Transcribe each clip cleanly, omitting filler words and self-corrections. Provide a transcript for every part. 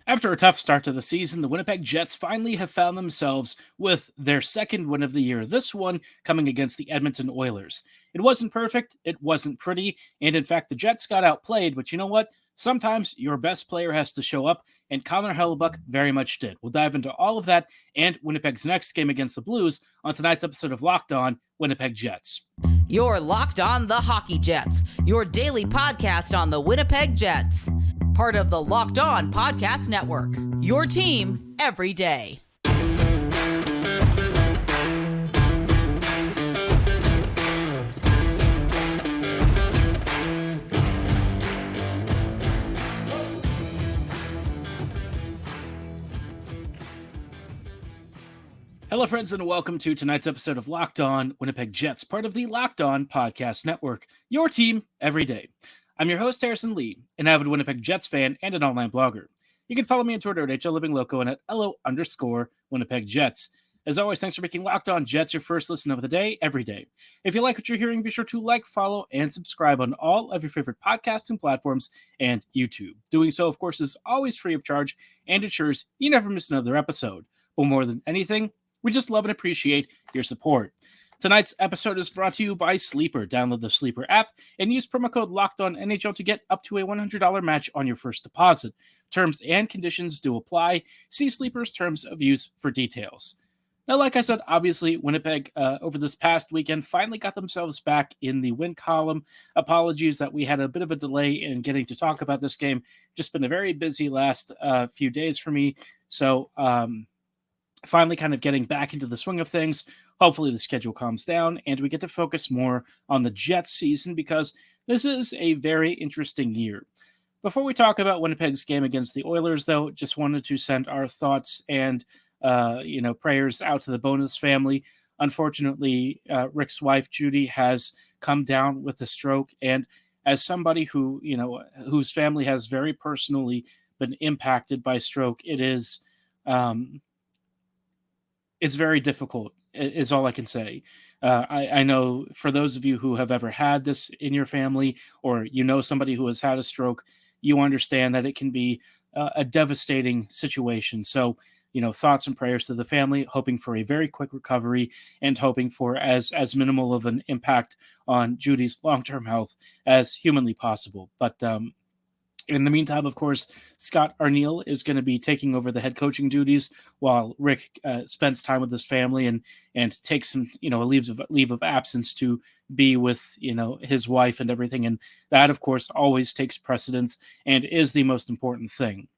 After a tough start to the season, the Winnipeg Jets finally have found themselves with their second win of the year, this one coming against the Edmonton Oilers. It wasn't perfect, it wasn't pretty, and in fact, the Jets got outplayed, but you know what? Sometimes your best player has to show up, and Connor Hellebuyck very much did. We'll dive into all of that and Winnipeg's next game against the Blues on tonight's episode of Locked On Winnipeg Jets. You're Locked On the Hockey Jets, your daily podcast on the Winnipeg Jets. Part of the Locked On Podcast Network, your team every day. Hello, friends, and welcome to tonight's episode of Locked On Winnipeg Jets, part of the Locked On Podcast Network, your team every day. I'm your host, Harrison Lee, an avid Winnipeg Jets fan and an online blogger. You can follow me on Twitter at HLLivingLoco and at LO_Winnipeg Jets. As always, thanks for making Locked On Jets your first listen of the day, every day. If you like what you're hearing, be sure to like, follow, and subscribe on all of your favorite podcasting platforms and YouTube. Doing so, of course, is always free of charge and ensures you never miss another episode. But more than anything, we just love and appreciate your support. Tonight's episode is brought to you by Sleeper. Download the Sleeper app and use promo code LOCKEDONNHL to get up to a $100 match on your first deposit. Terms and conditions do apply. See Sleeper's terms of use for details. Now, like I said, obviously, Winnipeg over this past weekend finally got themselves back in the win column. Apologies that we had a bit of a delay in getting to talk about this game. Just been a very busy last few days for me. So, finally kind of getting back into the swing of things. Hopefully the schedule calms down and we get to focus more on the Jets season because this is a very interesting year. Before we talk about Winnipeg's game against the Oilers, though, just wanted to send our thoughts and prayers out to the Bowness family. Unfortunately, Rick's wife, Judy, has come down with a stroke. And as somebody who, whose family has very personally been impacted by stroke, it is, it's very difficult, is all I can say. I know for those of you who have ever had this in your family or somebody who has had a stroke, you understand that it can be a devastating situation. So, thoughts and prayers to the family, hoping for a very quick recovery and hoping for as minimal of an impact on Judy's long-term health as humanly possible. But in the meantime, of course, Scott Arniel is going to be taking over the head coaching duties while Rick spends time with his family and takes some, a leave of absence to be with, his wife and everything. And that, of course, always takes precedence and is the most important thing.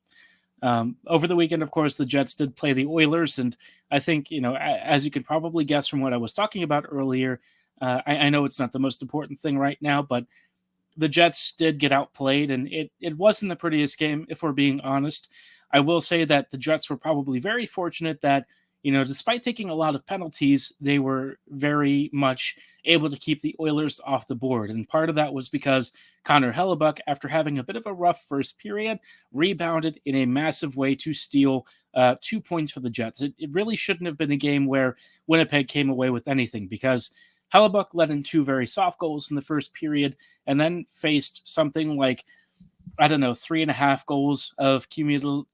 Over the weekend, of course, the Jets did play the Oilers. And I think, as you can probably guess from what I was talking about earlier, I know it's not the most important thing right now, but the Jets did get outplayed, and it wasn't the prettiest game, if we're being honest. I will say that the Jets were probably very fortunate that, despite taking a lot of penalties, they were very much able to keep the Oilers off the board. And part of that was because Connor Hellebuyck, after having a bit of a rough first period, rebounded in a massive way to steal 2 points for the Jets. It really shouldn't have been a game where Winnipeg came away with anything because Hellebuyck let in 2 very soft goals in the first period and then faced something like, 3.5 goals of cumulative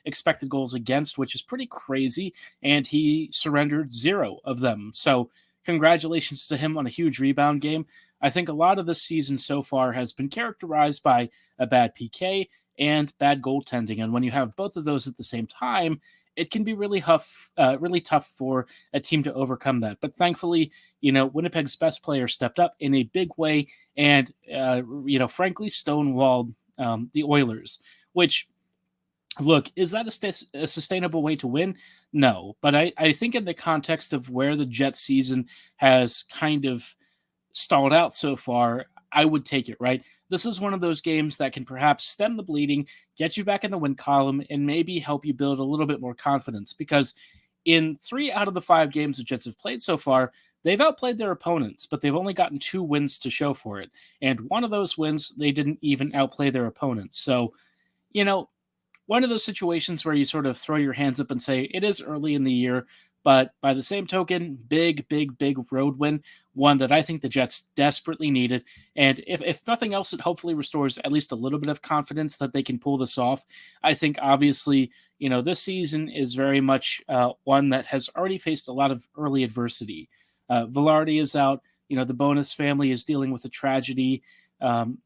expected goals against, which is pretty crazy, and he surrendered 0 of them. So congratulations to him on a huge rebound game. I think a lot of this season so far has been characterized by a bad PK and bad goaltending, and when you have both of those at the same time, it can be really tough for a team to overcome that. But thankfully, Winnipeg's best player stepped up in a big way and, frankly, stonewalled the Oilers, which, look, is that a sustainable way to win? No. But I think in the context of where the Jets season has kind of stalled out so far, I would take it, right? This is one of those games that can perhaps stem the bleeding, get you back in the win column, and maybe help you build a little bit more confidence. Because in 3 out of the 5 games the Jets have played so far, they've outplayed their opponents, but they've only gotten 2 wins to show for it. And one of those wins, they didn't even outplay their opponents. So, one of those situations where you sort of throw your hands up and say, it is early in the year, but by the same token, big road win. one that I think the Jets desperately needed. And if nothing else, it hopefully restores at least a little bit of confidence that they can pull this off. I think obviously, this season is very much one that has already faced a lot of early adversity. Velarde is out. The Bonus family is dealing with a tragedy.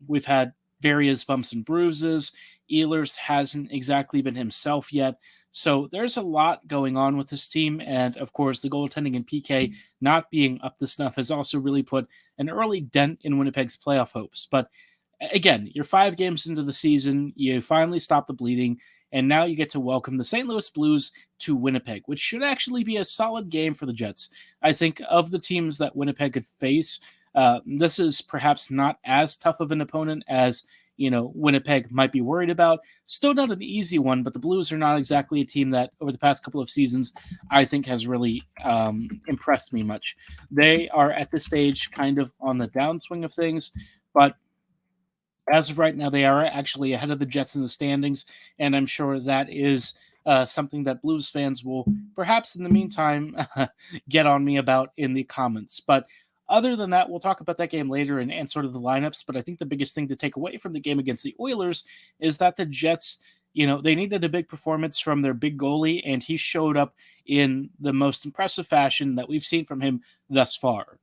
We've had various bumps and bruises. Ehlers hasn't exactly been himself yet. So there's a lot going on with this team. And of course, the goaltending and PK not being up to snuff has also really put an early dent in Winnipeg's playoff hopes. But again, you're 5 games into the season. You finally stop the bleeding. And now you get to welcome the St. Louis Blues to Winnipeg, which should actually be a solid game for the Jets. I think of the teams that Winnipeg could face, this is perhaps not as tough of an opponent as Winnipeg might be worried about. Still not an easy one, but the Blues are not exactly a team that over the past couple of seasons I think has really impressed me much. They are at this stage kind of on the downswing of things, but as of right now, they are actually ahead of the Jets in the standings, and I'm sure that is something that Blues fans will perhaps in the meantime get on me about in the comments. But other than that, we'll talk about that game later and sort of the lineups. But I think the biggest thing to take away from the game against the Oilers is that the Jets, they needed a big performance from their big goalie, and he showed up in the most impressive fashion that we've seen from him thus far.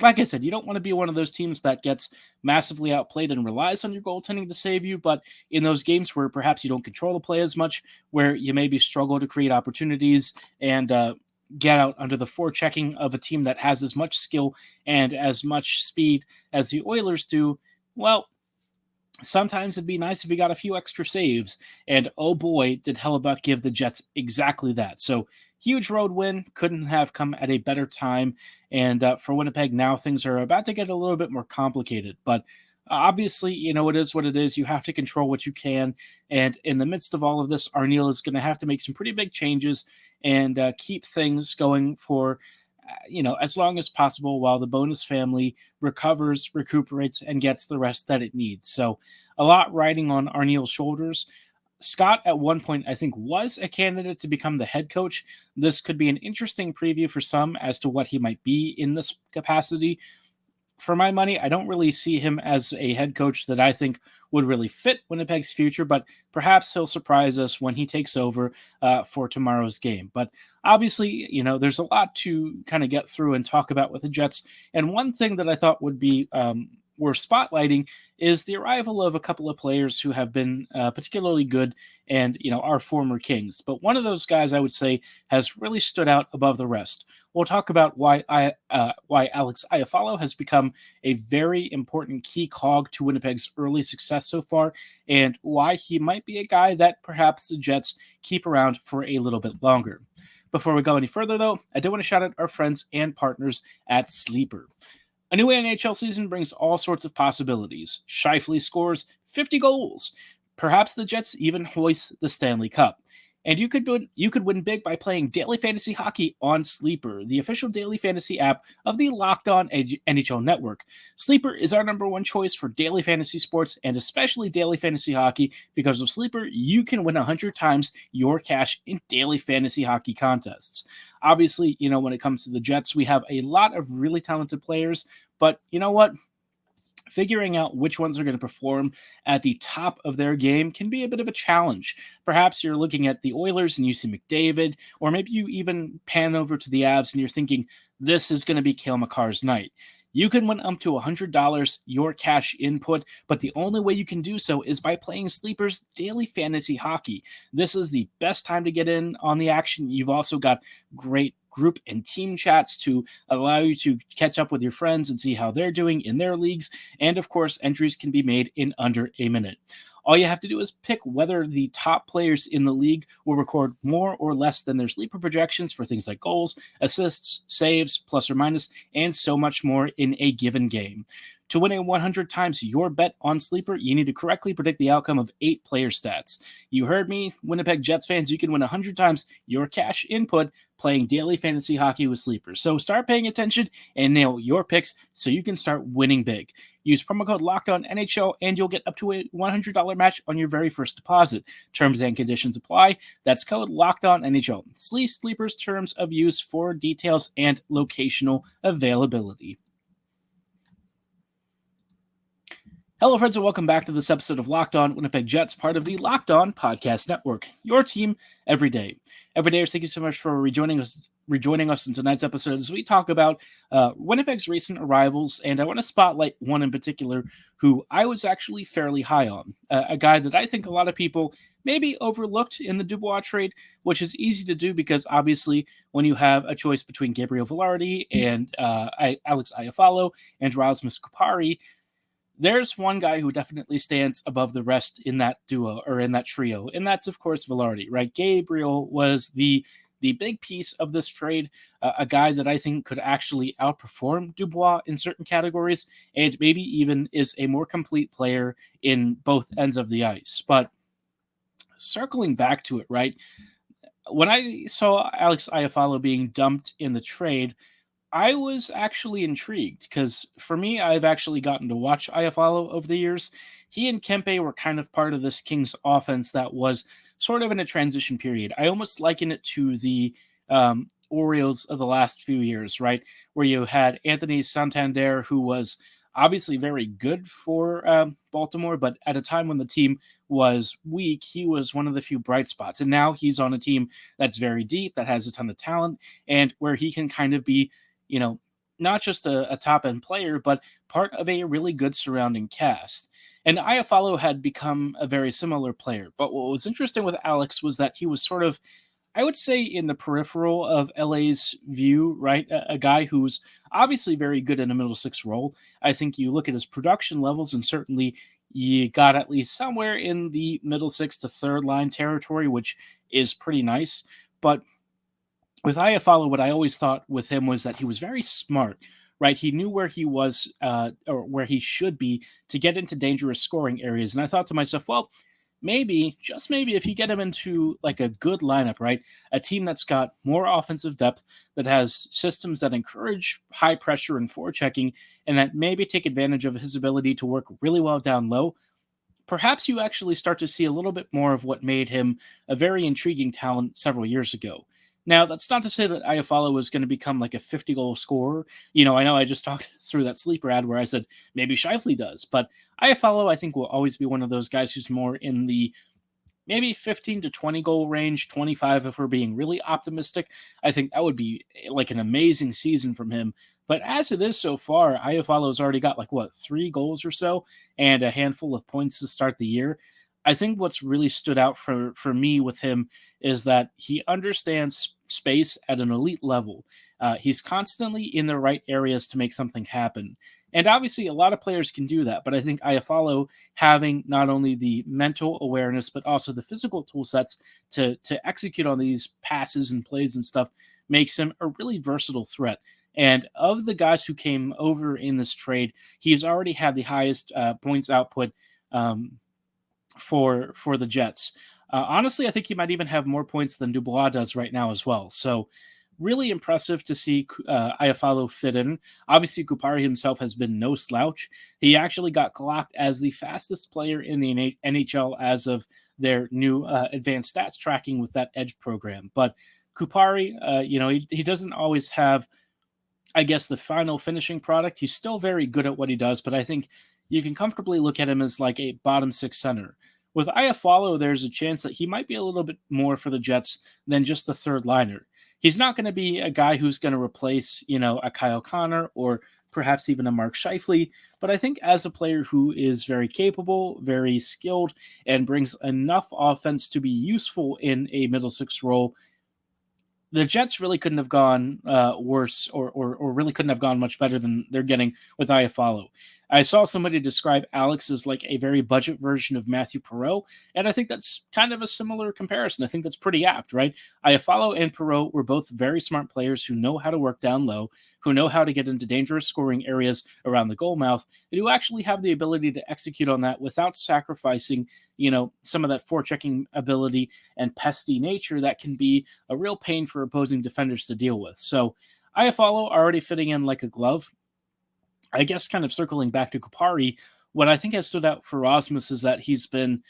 Like I said, you don't want to be one of those teams that gets massively outplayed and relies on your goaltending to save you, but in those games where perhaps you don't control the play as much, where you maybe struggle to create opportunities and get out under the forechecking of a team that has as much skill and as much speed as the Oilers do, well, sometimes it'd be nice if you got a few extra saves, and oh boy, did Hellebuyck give the Jets exactly that. So huge road win, couldn't have come at a better time, and for Winnipeg now things are about to get a little bit more complicated, but obviously, it is what it is. You have to control what you can, and in the midst of all of this, Arniel is going to have to make some pretty big changes and keep things going for as long as possible while the Bonus family recovers, recuperates, and gets the rest that it needs. So a lot riding on Arniel's shoulders. Scott, at one point, I think, was a candidate to become the head coach. This could be an interesting preview for some as to what he might be in this capacity. For my money, I don't really see him as a head coach that I think would really fit Winnipeg's future, but perhaps he'll surprise us when he takes over for tomorrow's game. But obviously, there's a lot to kind of get through and talk about with the Jets. And one thing that I thought would be worth spotlighting is the arrival of a couple of players who have been particularly good and, are former Kings. But one of those guys, I would say, has really stood out above the rest. We'll talk about why Alex Iafallo has become a very important key cog to Winnipeg's early success so far, and why he might be a guy that perhaps the Jets keep around for a little bit longer. Before we go any further, though, I do want to shout out our friends and partners at Sleeper. A new NHL season brings all sorts of possibilities. Scheifele scores 50 goals. Perhaps the Jets even hoist the Stanley Cup. And you could win big by playing daily fantasy hockey on Sleeper, the official daily fantasy app of the Locked On NHL Network. Sleeper is our number one choice for daily fantasy sports and especially daily fantasy hockey. Because of Sleeper, you can win 100 times your cash in daily fantasy hockey contests. Obviously, when it comes to the Jets, we have a lot of really talented players, but you know what? Figuring out which ones are going to perform at the top of their game can be a bit of a challenge. Perhaps you're looking at the Oilers and you see McDavid, or maybe you even pan over to the Avs and you're thinking, this is going to be Cale Makar's night. You can win up to $100 your cash input, but the only way you can do so is by playing Sleeper's daily fantasy hockey. This is the best time to get in on the action. You've also got great group and team chats to allow you to catch up with your friends and see how they're doing in their leagues. And of course, entries can be made in under a minute. All you have to do is pick whether the top players in the league will record more or less than their Sleeper projections for things like goals, assists, saves, plus or minus, and so much more in a given game. To win a 100 times your bet on Sleeper, you need to correctly predict the outcome of 8 player stats. You heard me, Winnipeg Jets fans, you can win 100 times your cash input playing daily fantasy hockey with Sleeper. So start paying attention and nail your picks so you can start winning big. Use promo code LOCKEDONNHL and you'll get up to a $100 match on your very first deposit. Terms and conditions apply. That's code LOCKEDONNHL. See Sleeper's terms of use for details and locational availability. Hello, friends, and welcome back to this episode of Locked On Winnipeg Jets, part of the Locked On Podcast Network. Your team every day. Everydayers, thank you so much for rejoining us in tonight's episode as we talk about Winnipeg's recent arrivals, and I want to spotlight one in particular who I was actually fairly high on, a guy that I think a lot of people maybe overlooked in the Dubois trade, which is easy to do because obviously when you have a choice between Gabriel Vilardi and Alex Iafallo and Rasmus Kupari, there's one guy who definitely stands above the rest in that duo or in that trio, and that's, of course, Vilardi, right? Gabriel was the big piece of this trade, a guy that I think could actually outperform Dubois in certain categories and maybe even is a more complete player in both ends of the ice. But circling back to it, right? When I saw Alex Iafallo being dumped in the trade, I was actually intrigued because for me, I've actually gotten to watch Iafallo over the years. He and Kempe were kind of part of this Kings offense that was sort of in a transition period. I almost liken it to the Orioles of the last few years, right? Where you had Anthony Santander, who was obviously very good for Baltimore, but at a time when the team was weak, he was one of the few bright spots. And now he's on a team that's very deep, that has a ton of talent, and where he can kind of be, not just a top-end player, but part of a really good surrounding cast. And Iafallo had become a very similar player. But what was interesting with Alex was that he was sort of, I would say, in the peripheral of LA's view, right? A guy who's obviously very good in a middle six role. I think you look at his production levels, and certainly you got at least somewhere in the middle six to third line territory, which is pretty nice. But with Iafallo, what I always thought with him was that he was very smart, right? He knew where he was or where he should be to get into dangerous scoring areas. And I thought to myself, well, maybe, just maybe, if you get him into like a good lineup, right? A team that's got more offensive depth, that has systems that encourage high pressure and forechecking, and that maybe take advantage of his ability to work really well down low, perhaps you actually start to see a little bit more of what made him a very intriguing talent several years ago. Now, that's not to say that Iafallo is going to become like a 50-goal scorer. I know I just talked through that sleeper ad where I said maybe Scheifele does, but Iafallo, I think, will always be one of those guys who's more in the maybe 15 to 20 goal range, 25 if we're being really optimistic. I think that would be like an amazing season from him. But as it is so far, Iafallo's already got 3 goals or so and a handful of points to start the year. I think what's really stood out for me with him is that he understands space at an elite level. He's constantly in the right areas to make something happen. And obviously, a lot of players can do that. But I think Iafallo having not only the mental awareness, but also the physical tool sets to execute on these passes and plays and stuff makes him a really versatile threat. And of the guys who came over in this trade, he's already had the highest points output for the Jets. Honestly, I think he might even have more points than Dubois does right now as well. So really impressive to see Iafallo fit in. Obviously, Kupari himself has been no slouch. He actually got clocked as the fastest player in the NHL as of their new advanced stats tracking with that Edge program. But Kupari, he doesn't always have, I guess, the final finishing product. He's still very good at what he does, but I think you can comfortably look at him as like a bottom six center. With Iafallo, there's a chance that he might be a little bit more for the Jets than just a third liner. He's not going to be a guy who's going to replace, a Kyle Connor or perhaps even a Mark Scheifele. But I think as a player who is very capable, very skilled, and brings enough offense to be useful in a middle six role, the Jets really couldn't have gone worse or really couldn't have gone much better than they're getting with Iafallo. I saw somebody describe Alex as like a very budget version of Matthew Perreault, and I think that's kind of a similar comparison. I think that's pretty apt, right? Iafallo and Perreault were both very smart players who know how to work down low, who know how to get into dangerous scoring areas around the goal mouth, and who actually have the ability to execute on that without sacrificing, some of that forechecking ability and pesty nature that can be a real pain for opposing defenders to deal with. So Iafallo already fitting in like a glove. I guess kind of circling back to Kupari, what I think has stood out for Rasmus is that he's been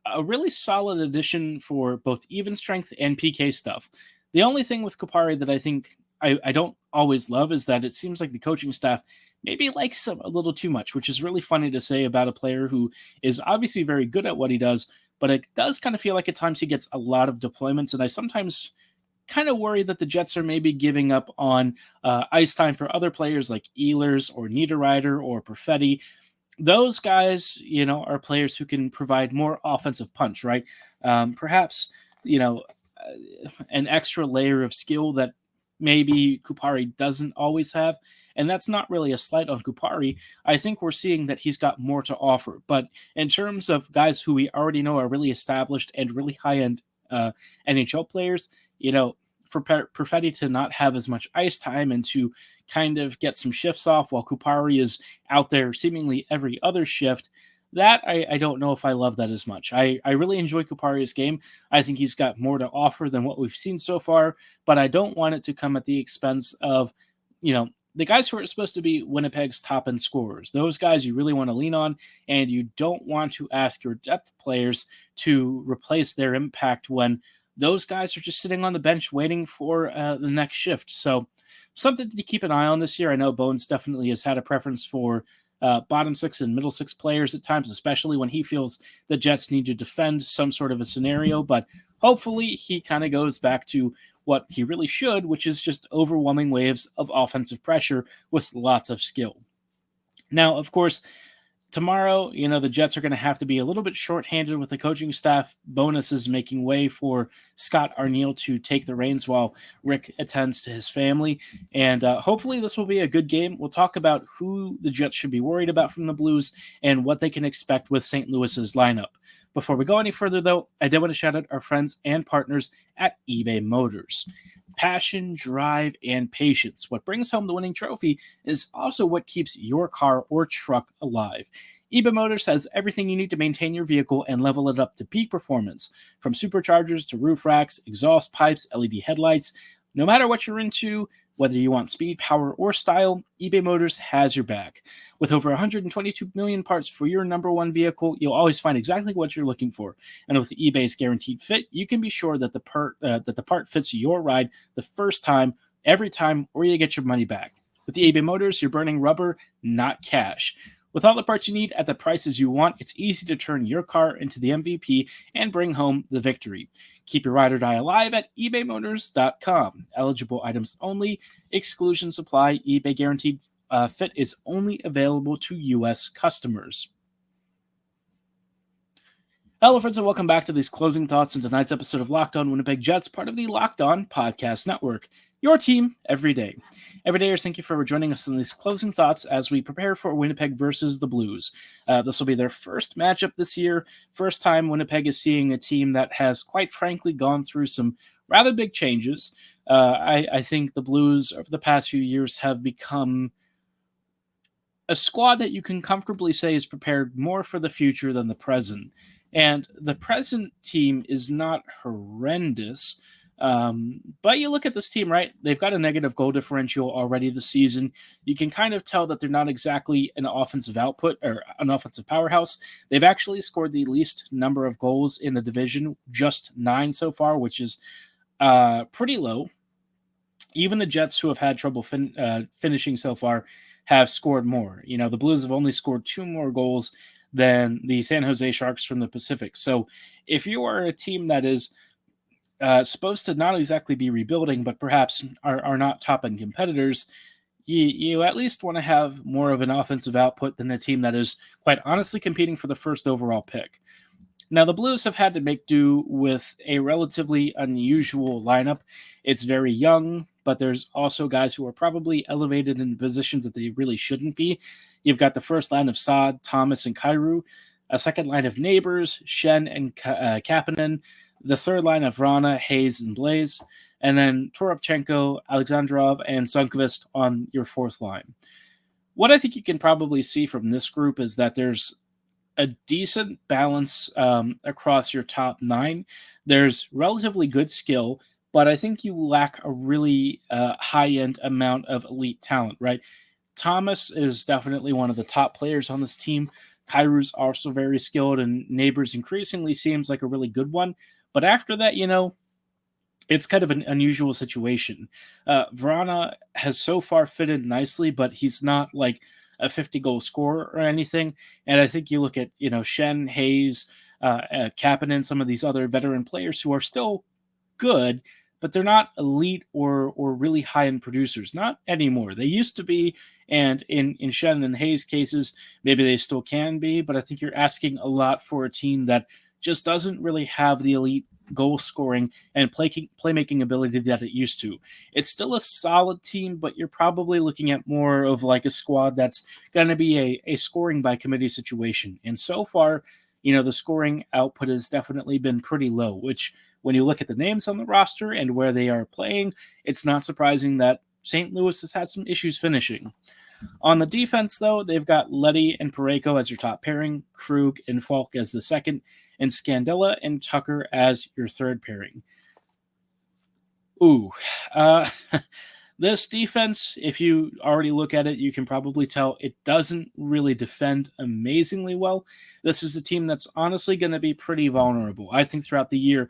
a really solid addition for both even strength and PK stuff. The only thing with Kupari that I think I don't always love is that it seems like the coaching staff maybe likes him a little too much, which is really funny to say about a player who is obviously very good at what he does, but it does kind of feel like at times he gets a lot of deployments, and I sometimes kind of worry that the Jets are maybe giving up on ice time for other players like Ehlers or Niederreiter or Perfetti. Those guys, are players who can provide more offensive punch, right? Perhaps, an extra layer of skill that maybe Kupari doesn't always have. And that's not really a slight on Kupari. I think we're seeing that he's got more to offer. But in terms of guys who we already know are really established and really high-end NHL players, for Perfetti to not have as much ice time and to kind of get some shifts off while Kupari is out there seemingly every other shift, that I don't know if I love that as much. I really enjoy Kupari's game. I think he's got more to offer than what we've seen so far, but I don't want it to come at the expense of, the guys who are supposed to be Winnipeg's top-end scorers. Those guys you really want to lean on, and you don't want to ask your depth players to replace their impact when those guys are just sitting on the bench waiting for the next shift. So something to keep an eye on this year. I know Bones definitely has had a preference for bottom six and middle six players at times, especially when he feels the Jets need to defend some sort of a scenario. But hopefully he kind of goes back to what he really should, which is just overwhelming waves of offensive pressure with lots of skill. Now, of course, tomorrow, the Jets are going to have to be a little bit shorthanded with the coaching staff. Bonuses making way for Scott Arniel to take the reins while Rick attends to his family. And hopefully this will be a good game. We'll talk about who the Jets should be worried about from the Blues and what they can expect with St. Louis's lineup. Before we go any further, though, I did want to shout out our friends and partners at eBay Motors. Passion, drive, and patience. What brings home the winning trophy is also what keeps your car or truck alive. eBay Motors has everything you need to maintain your vehicle and level it up to peak performance. From superchargers to roof racks, exhaust pipes, LED headlights. No matter what you're into, whether you want speed, power, or style, eBay Motors has your back. With over 122 million parts for your number one vehicle, you'll always find exactly what you're looking for. And with eBay's guaranteed fit, you can be sure that the part fits your ride the first time, every time, or you get your money back. With the eBay Motors, you're burning rubber, not cash. With all the parts you need at the prices you want, it's easy to turn your car into the MVP and bring home the victory. Keep your ride or die alive at ebaymotors.com. Eligible items only. Exclusions apply. eBay guaranteed fit is only available to U.S. customers. Hello, friends, and welcome back to these closing thoughts on tonight's episode of Locked On Winnipeg Jets, part of the Locked On Podcast Network. Your team every day. Everydayers, thank you for joining us in these closing thoughts as we prepare for Winnipeg versus the Blues. This will be their first matchup this year. First time Winnipeg is seeing a team that has, quite frankly, gone through some rather big changes. I think the Blues over the past few years have become a squad that you can comfortably say is prepared more for the future than the present. And the present team is not horrendous. But you look at this team, right? They've got a negative goal differential already this season. You can kind of tell that they're not exactly an offensive output or an offensive powerhouse. They've actually scored the least number of goals in the division, just 9 so far, which is pretty low. Even the Jets, who have had trouble finishing so far, have scored more. The Blues have only scored 2 more goals than the San Jose Sharks from the Pacific. So if you are a team that is supposed to not exactly be rebuilding, but perhaps are not top-end competitors, you at least want to have more of an offensive output than a team that is, quite honestly, competing for the first overall pick. Now, the Blues have had to make do with a relatively unusual lineup. It's very young, but there's also guys who are probably elevated in positions that they really shouldn't be. You've got the first line of Saad, Thomas, and Kyrou, a second line of Neighbors, Shen, and Kapanen, the third line of Vrana, Hayes, and Blaze, and then Toropchenko, Alexandrov, and Sunkvist on your fourth line. What I think you can probably see from this group is that there's a decent balance across your top 9. There's relatively good skill, but I think you lack a really high-end amount of elite talent, right? Thomas is definitely one of the top players on this team. Kyrou's also very skilled, and Neighbors increasingly seems like a really good one. But after that, it's kind of an unusual situation. Vrana has so far fitted nicely, but he's not like a 50-goal scorer or anything. And I think you look at, Shen, Hayes, Kapanen, some of these other veteran players who are still good, but they're not elite or really high-end producers. Not anymore. They used to be, and in Shen and Hayes' cases, maybe they still can be, but I think you're asking a lot for a team that just doesn't really have the elite goal scoring and playmaking ability that it used to. It's still a solid team, but you're probably looking at more of like a squad that's going to be a scoring by committee situation. And so far, the scoring output has definitely been pretty low, which when you look at the names on the roster and where they are playing, it's not surprising that St. Louis has had some issues finishing. On the defense, though, they've got Leddy and Parayko as your top pairing, Krug and Falk as the second, and Scandella and Tucker as your third pairing. This defense, if you already look at it, you can probably tell it doesn't really defend amazingly well. This is a team that's honestly going to be pretty vulnerable. I think throughout the year,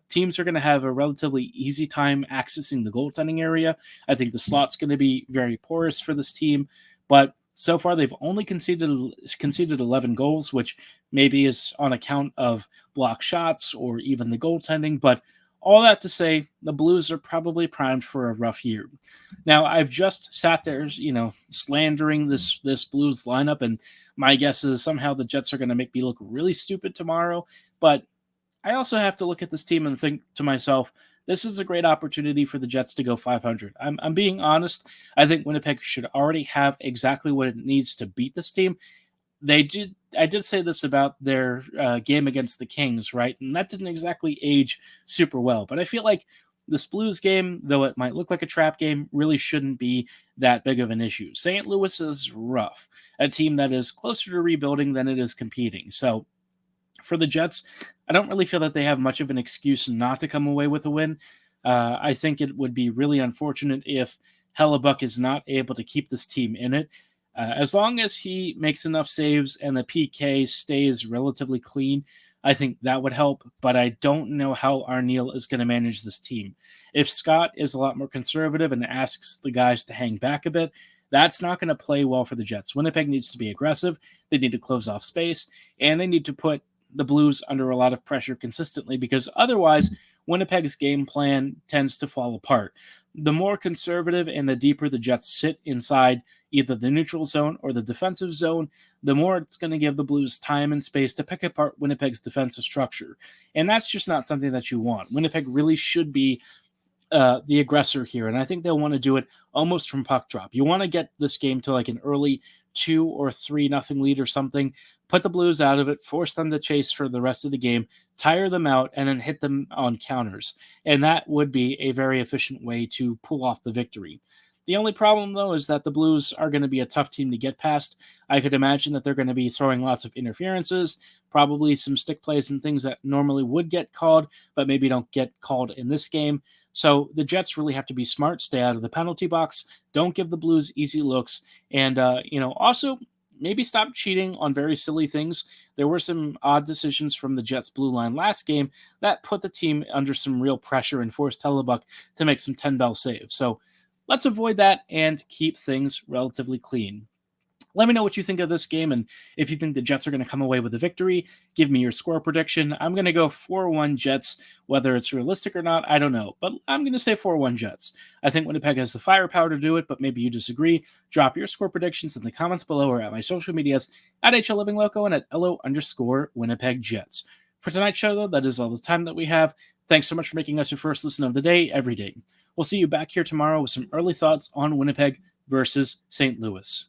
teams are going to have a relatively easy time accessing the goaltending area. I think the slot's going to be very porous for this team, but so far they've only conceded 11 goals, which maybe is on account of block shots or even the goaltending, but all that to say, the Blues are probably primed for a rough year. Now, I've just sat there, slandering this Blues lineup, and my guess is somehow the Jets are going to make me look really stupid tomorrow, but I also have to look at this team and think to myself, this is a great opportunity for the Jets to go 500. I'm being honest. I think Winnipeg should already have exactly what it needs to beat this team. I did say this about their game against the Kings, right? And that didn't exactly age super well. But I feel like this Blues game, though it might look like a trap game, really shouldn't be that big of an issue. St. Louis is rough, a team that is closer to rebuilding than it is competing. So for the Jets, I don't really feel that they have much of an excuse not to come away with a win. I think it would be really unfortunate if Hellebuyck is not able to keep this team in it. As long as he makes enough saves and the PK stays relatively clean, I think that would help, but I don't know how Arniel is going to manage this team. If Scott is a lot more conservative and asks the guys to hang back a bit, that's not going to play well for the Jets. Winnipeg needs to be aggressive, they need to close off space, and they need to put the Blues under a lot of pressure consistently, because otherwise Winnipeg's game plan tends to fall apart. The more conservative and the deeper the Jets sit inside either the neutral zone or the defensive zone, the more it's going to give the Blues time and space to pick apart Winnipeg's defensive structure. And that's just not something that you want. Winnipeg really should be the aggressor here, and I think they'll want to do it almost from puck drop. You want to get this game to like an early 2 or 3-0 lead or something, put the Blues out of it, force them to chase for the rest of the game, tire them out, and then hit them on counters. And that would be a very efficient way to pull off the victory. The only problem, though, is that the Blues are going to be a tough team to get past. I could imagine that they're going to be throwing lots of interferences, probably some stick plays and things that normally would get called, but maybe don't get called in this game. So the Jets really have to be smart, stay out of the penalty box, don't give the Blues easy looks, and also maybe stop cheating on very silly things. There were some odd decisions from the Jets blue line last game that put the team under some real pressure and forced Hellebuyck to make some 10-bell saves. So let's avoid that and keep things relatively clean. Let me know what you think of this game, and if you think the Jets are going to come away with a victory, give me your score prediction. I'm going to go 4-1 Jets. Whether it's realistic or not, I don't know, but I'm going to say 4-1 Jets. I think Winnipeg has the firepower to do it, but maybe you disagree. Drop your score predictions in the comments below or at my social medias at HLLivingLoco and at LO_Winnipeg Jets. For tonight's show, though, that is all the time that we have. Thanks so much for making us your first listen of the day every day. We'll see you back here tomorrow with some early thoughts on Winnipeg versus St. Louis.